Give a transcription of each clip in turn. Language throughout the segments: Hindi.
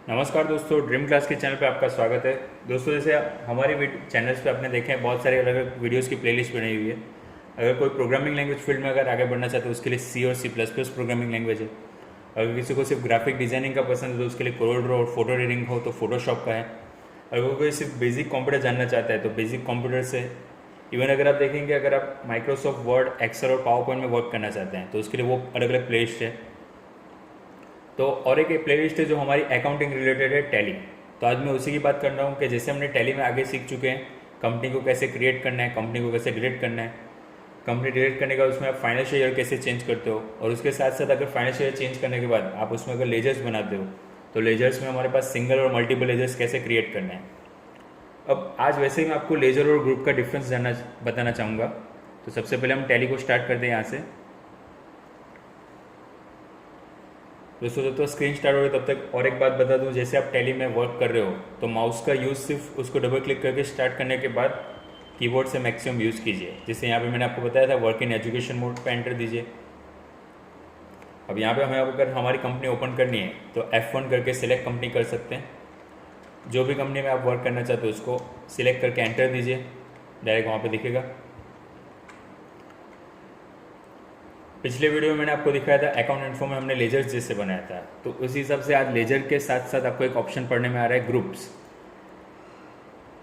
नमस्कार दोस्तों, ड्रीम क्लास के चैनल पे आपका स्वागत है। दोस्तों, जैसे हमारे चैनल्स पे आपने देखे हैं बहुत सारे अलग अलग वीडियोस की प्लेलिस्ट बनी हुई है। अगर कोई प्रोग्रामिंग लैंग्वेज फील्ड में अगर आगे बढ़ना चाहते हो उसके लिए सी और C plus plus programming language है। अगर किसी को सिर्फ ग्राफिक डिजाइनिंग का पसंद है तो उसके लिए कोरल ड्रॉ और फोटो एडिटिंग हो तो फोटोशॉप का है। अगर कोई सिर्फ बेसिक कंप्यूटर जानना चाहता है तो बेसिक कंप्यूटर से। इवन अगर आप देखेंगे, अगर आप माइक्रोसॉफ्ट वर्ड, एक्सेल और पावर पॉइंट में वर्क करना चाहते हैं तो उसके लिए वो अलग अलग प्लेलिस्ट है। तो और एक प्लेलिस्ट है जो हमारी अकाउंटिंग रिलेटेड है, टैली। तो आज मैं उसी की बात कर रहा हूँ कि जैसे हमने टैली में आगे सीख चुके हैं कंपनी को कैसे क्रिएट करना है, कंपनी को कैसे डिलीट करना है, कंपनी डिलीट करने के बाद उसमें आप फाइनेंशियल ईयर कैसे चेंज करते हो, और उसके साथ साथ अगर फाइनेंशियल ईयर चेंज करने के बाद आप उसमें अगर लेजर्स बनाते हो तो लेजर्स में हमारे पास सिंगल और मल्टीपल लेजर्स कैसे क्रिएट करना है। अब आज वैसे ही मैं आपको लेजर और ग्रुप का डिफरेंस बताना चाहूँगा। तो सबसे पहले हम टैली को स्टार्ट करते हैं यहाँ से। दोस्तों, जब तो स्क्रीन स्टार्ट हो रही तब तक और एक बात बता दूं, जैसे आप टैली में वर्क कर रहे हो तो माउस का यूज़ सिर्फ उसको डबल क्लिक करके स्टार्ट करने के बाद कीबोर्ड से मैक्सिमम यूज़ कीजिए। जैसे यहाँ पे मैंने आपको बताया था वर्क इन एजुकेशन मोड पे एंटर दीजिए। अब यहाँ पे हमें अगर हमारी कंपनी ओपन करनी है तो F1 करके सिलेक्ट कंपनी कर सकते हैं। जो भी कंपनी में आप वर्क करना चाहते हो उसको सिलेक्ट करके एंटर दीजिए, डायरेक्ट वहाँ पर दिखेगा। पिछले वीडियो में मैंने आपको दिखाया था अकाउंट इन्फो में हमने लेजर्स जैसे बनाया था, तो उसी हिसाब से आज लेजर के साथ साथ आपको एक ऑप्शन पढ़ने में आ रहा है ग्रुप्स।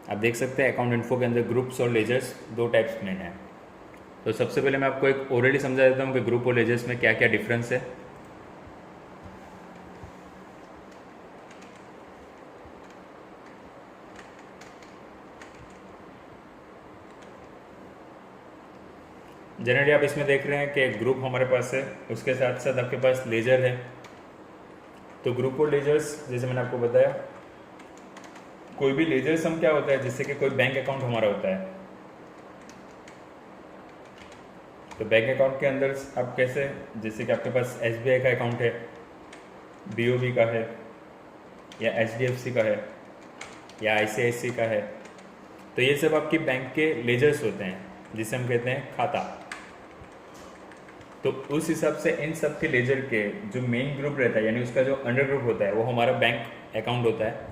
आप देख सकते हैं अकाउंट इन्फो के अंदर ग्रुप्स और लेजर्स दो टाइप्स में है। तो सबसे पहले मैं आपको एक ओरली समझा देता हूँ कि ग्रुप और लेजर्स में क्या क्या डिफरेंस है। जनरली आप इसमें देख रहे हैं कि ग्रुप हमारे पास है, उसके साथ साथ आपके पास लेजर है। तो ग्रुप और लेजर्स जैसे मैंने आपको बताया, कोई भी लेजर सम क्या होता है, जैसे कि कोई बैंक अकाउंट हमारा होता है तो बैंक अकाउंट के अंदर आप कैसे, जैसे कि आपके पास SBI का अकाउंट है, BOB का है, या HDFC का है, या ICICI का है, तो ये सब आपकी बैंक के लेजर्स होते हैं जिसे हम कहते हैं खाता। तो उस हिसाब से इन सब के लेजर के जो मेन ग्रुप रहता है, यानी उसका जो अंडर ग्रुप होता है, वो हमारा बैंक अकाउंट होता है।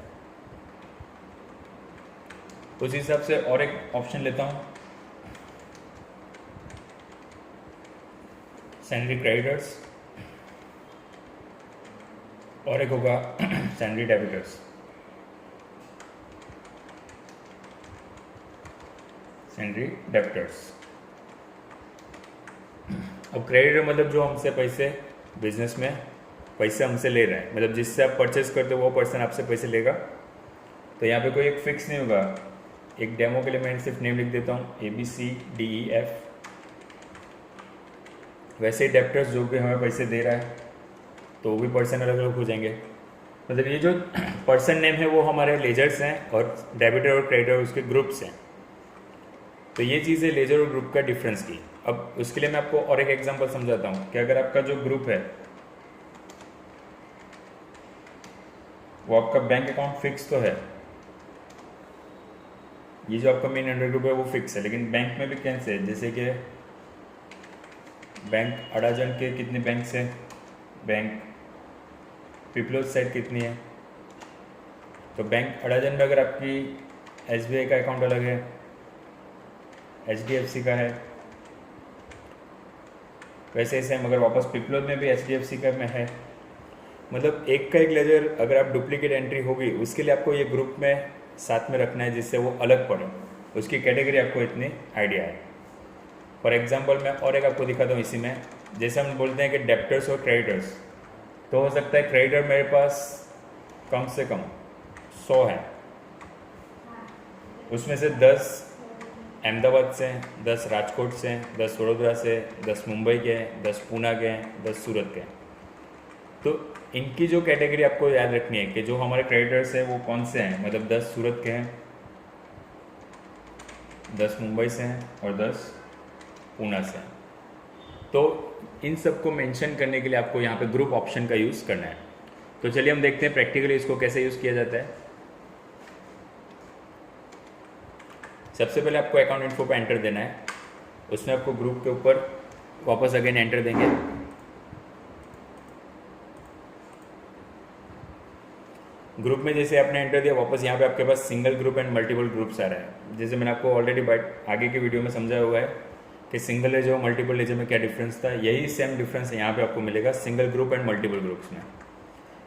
उस हिसाब से और एक ऑप्शन लेता हूँ, सैलरी क्रेडिटर्स, और एक होगा सैलरी डेबिटर्स। Salary debtors. अब क्रेडिटर मतलब जो हमसे पैसे, बिजनेस में पैसे हमसे ले रहे हैं, मतलब जिससे आप परचेस करते हो वो पर्सन आपसे पैसे लेगा। तो यहाँ पे कोई एक फिक्स नहीं होगा। एक डेमो के लिए मैं सिर्फ नेम लिख देता हूँ ABCDEF। वैसे ही डेबिटर्स जो भी हमें पैसे दे रहा है तो वो भी पर्सन अलग अलग हो जाएंगे। मतलब ये जो पर्सन नेम है वो हमारे लेजर्स हैं और डेबिटर और क्रेडिटर उसके ग्रुप्स हैं। तो ये चीज़ है लेजर और ग्रुप का डिफरेंस की। अब उसके लिए मैं आपको और एक एग्जांपल समझाता हूँ कि अगर आपका जो ग्रुप है वो आपका बैंक अकाउंट फिक्स तो है, ये जो आपका मेन अंडर ग्रुप है वो फिक्स है, लेकिन बैंक में भी कैसे है, जैसे कि बैंक अडाजन के कितने बैंक हैं, बैंक पीपलोज साइड कितनी है। तो बैंक अडाजन में अगर आपकी SBI का अकाउंट अलग है, HDFC का है, वैसे ही सेम अगर वापस पिपलोद में भी HDFC का में है। मतलब एक का एक लेजर अगर आप डुप्लीकेट एंट्री होगी उसके लिए आपको ये ग्रुप में साथ में रखना है जिससे वो अलग पड़े, उसकी कैटेगरी आपको इतनी आइडिया है। फॉर एग्जांपल मैं और एक आपको दिखाता हूँ इसी में। जैसे हम बोलते हैं कि डेप्टर्स और क्रेडिटर्स, तो हो सकता है क्रेडिटर मेरे पास कम से कम 100 है, उसमें से 10 अहमदाबाद से हैं, 10 राजकोट से हैं, 10 वडोदरा से, 10 मुंबई के हैं, 10 पूना के हैं, 10 सूरत के हैं। तो इनकी जो कैटेगरी आपको याद रखनी है कि जो हमारे क्रेडिटर्स हैं वो कौन से हैं, मतलब 10 सूरत के हैं, 10 मुंबई से हैं और 10 पूना से हैं। तो इन सबको मेंशन करने के लिए आपको यहाँ पे ग्रुप ऑप्शन का यूज़ करना है। तो चलिए हम देखते हैं प्रैक्टिकली इसको कैसे यूज़ किया जाता है। सबसे पहले आपको अकाउंट इन्फो पे एंटर देना है, उसमें आपको ग्रुप के ऊपर वापस अगेन एंटर देंगे। ग्रुप में जैसे आपने एंटर दिया, वापस यहाँ पे आपके पास single group and multiple groups आ रहा है। जैसे मैंने आपको ऑलरेडी आगे के वीडियो में समझाया हुआ है कि सिंगल लेजर और मल्टीपल लेजर में क्या डिफरेंस था, यही सेम डिफरेंस यहाँ पे आपको मिलेगा single group and multiple groups में।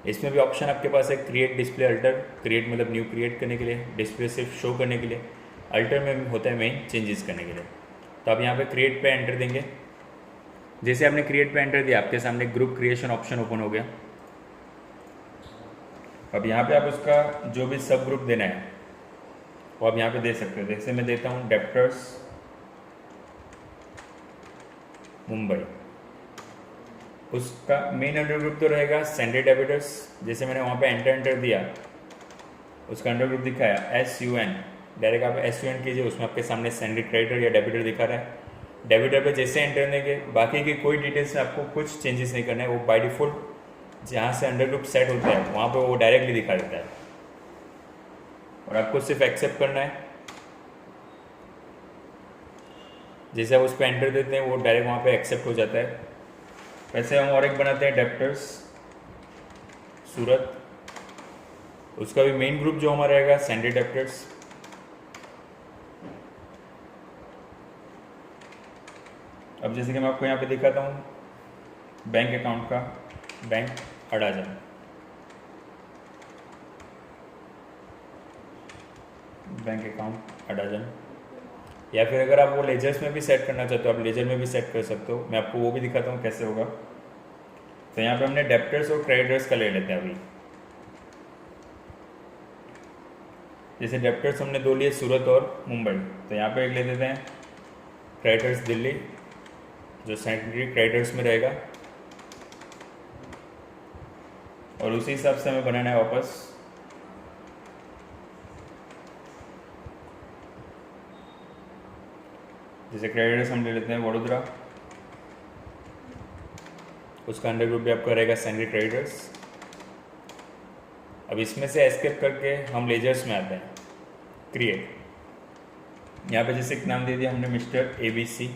इसमें भी ऑप्शन आपके पास है क्रिएट डिस्प्ले अल्टर, क्रिएट मतलब न्यू क्रिएट करने के लिए, डिस्प्ले सिर्फ शो करने के लिए, अल्टर में होता है मेन चेंजेस करने के लिए। तो आप यहाँ पे क्रिएट पे एंटर देंगे। जैसे आपने क्रिएट पे एंटर दिया, आपके सामने ग्रुप क्रिएशन ऑप्शन ओपन हो गया। अब यहाँ पे आप उसका जो भी सब ग्रुप देना है वो आप यहाँ पे दे सकते हो। जैसे मैं देता हूँ डेप्टर्स मुंबई, उसका मेन अंडर ग्रुप तो रहेगा सैंडी डेबिटर्स। जैसे मैंने वहाँ पे एंटर दिया, उसका अंडर ग्रुप दिखाया SUN, डायरेक्ट आप SUN कीजिए, उसमें आपके सामने सैंडी क्रेडिटर या डेबिटर दिखा रहा है। डेबिटर पे जैसे एंटर देंगे, बाकी की कोई डिटेल्स में आपको कुछ चेंजेस नहीं करना है, वो बाय डिफॉल्ट जहाँ से अंडर ग्रुप सेट होता है वहाँ पे वो डायरेक्टली दिखा देता है और आपको सिर्फ एक्सेप्ट करना है। जैसे आप उस पर एंटर देते हैं वो डायरेक्ट वहाँ पे एक्सेप्ट हो जाता है। वैसे हम और एक बनाते हैं डेप्टर्स सूरत, उसका भी मेन ग्रुप जो हमारा रहेगा सैंडी डेप्टर्स। अब जैसे कि मैं आपको यहाँ पे दिखाता हूँ बैंक अकाउंट का, bank Adajan, bank account Adajan. या फिर अगर आप वो लेजर्स में भी सेट करना चाहते हो, आप लेजर में भी सेट कर सकते हो। मैं आपको वो भी दिखाता हूँ कैसे होगा। तो यहाँ पे हमने डेप्टर्स और क्रेडिटर्स का ले लेते हैं अभी। जैसे डेप्टर्स हमने दो लिए सूरत और मुंबई, तो यहाँ पे एक ले देते हैं क्रेडिटर्स दिल्ली, जो सेंट्री क्रेडिटर्स में रहेगा, और उसी हिसाब से हमें बनाना है वापस जैसे क्रेडिटर्स हम ले लेते हैं वडोदरा, उसका अंडर ग्रुप भी आपका रहेगा सैंडी क्रेडिटर्स। अब इसमें से एस्केप करके हम लेजर्स में आते हैं, क्रिएट। यहाँ पे जैसे एक नाम दे दिया हमने मिस्टर ABC,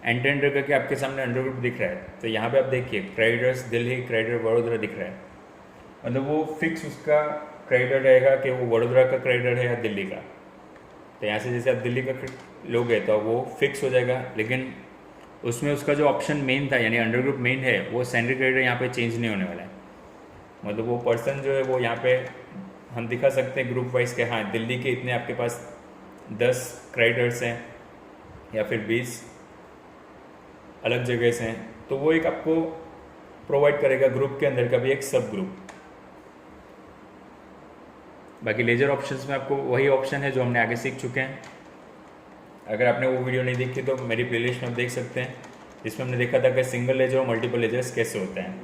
एंटर करके आपके सामने अंडर ग्रुप दिख रहा है। तो यहाँ पे आप देखिए क्रेडिटर्स दिल्ली, क्रेडिटर वडोदरा दिख रहा है, मतलब वो फिक्स उसका क्रेडिटर रहेगा कि वो वडोदरा का क्रेडिटर है या दिल्ली का। तो यहाँ से जैसे आप दिल्ली का लोगे तो वो फिक्स हो जाएगा, लेकिन उसमें उसका जो ऑप्शन मेन था यानी अंडर ग्रुप मेन है वो सैंडी क्रेडिटर यहाँ पे चेंज नहीं होने वाला है। मतलब वो पर्सन जो है वो यहाँ पे हम दिखा सकते हैं ग्रुप वाइज के, हाँ दिल्ली के इतने आपके पास 10 क्रेडिटर्स हैं या फिर 20 अलग जगह से हैं, तो वो एक आपको प्रोवाइड करेगा ग्रुप के अंदर का भी एक सब ग्रुप। बाकी लेजर ऑप्शंस में आपको वही ऑप्शन है जो हमने आगे सीख चुके हैं। अगर आपने वो वीडियो नहीं देखी तो मेरी प्लेलिस्ट में आप देख सकते हैं, जिसमें हमने देखा था कि सिंगल लेजर और मल्टीपल लेजर्स कैसे होते हैं।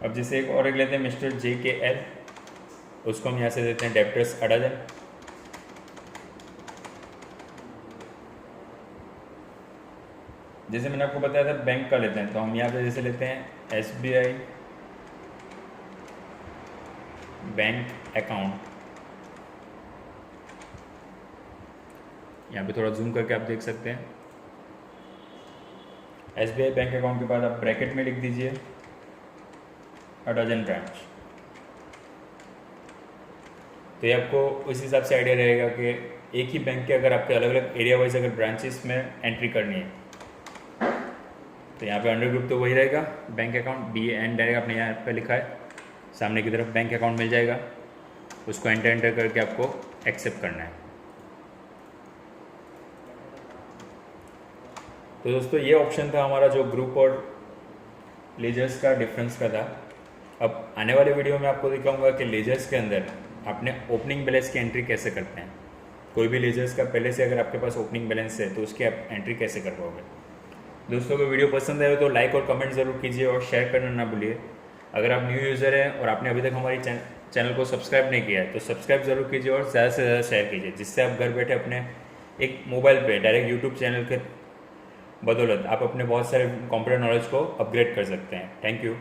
अब जैसे एक और एक लेते हैं मिस्टर JKL, उसको हम यहाँ से देते हैं डेप्टर्स अडाजन। जैसे मैंने आपको बताया था बैंक का लेते हैं, तो हम यहाँ पे जैसे लेते हैं SBI बैंक अकाउंट। यहाँ पे थोड़ा जूम करके आप देख सकते हैं SBI बैंक अकाउंट के बाद आप ब्रैकेट में लिख दीजिए अडाजन ब्रांच। तो ये आपको उस हिसाब से आइडिया रहेगा कि एक ही बैंक के अगर आपके अलग अलग एरिया वाइज अगर ब्रांचेस में एंट्री करनी है तो यहाँ पे अंडर ग्रुप तो वही रहेगा बैंक अकाउंट, BAN डायरेक्ट आपने यहाँ पे लिखा है, सामने की तरफ बैंक अकाउंट मिल जाएगा, उसको एंटर करके आपको एक्सेप्ट करना है। तो दोस्तों ये ऑप्शन था हमारा जो ग्रुप और लेजर्स का डिफरेंस का था। अब आने वाले वीडियो में आपको दिखाऊंगा कि लेजर्स के अंदर आपने ओपनिंग बैलेंस की एंट्री कैसे करते हैं। कोई भी लेजर्स का पहले से अगर आपके पास ओपनिंग बैलेंस है तो उसकी आप एंट्री कैसे कर पाओगे। दोस्तों को वीडियो पसंद आए तो लाइक और कमेंट ज़रूर कीजिए और शेयर करना ना भूलिए। अगर आप न्यू यूज़र हैं और आपने अभी तक हमारी चैनल को सब्सक्राइब नहीं किया है तो सब्सक्राइब ज़रूर कीजिए और ज़्यादा से ज़्यादा शेयर कीजिए, जिससे आप घर बैठे अपने एक मोबाइल पे डायरेक्ट यूट्यूब चैनल के बदौलत आप अपने बहुत सारे कंप्यूटर नॉलेज को अपग्रेड कर सकते हैं। Thank you.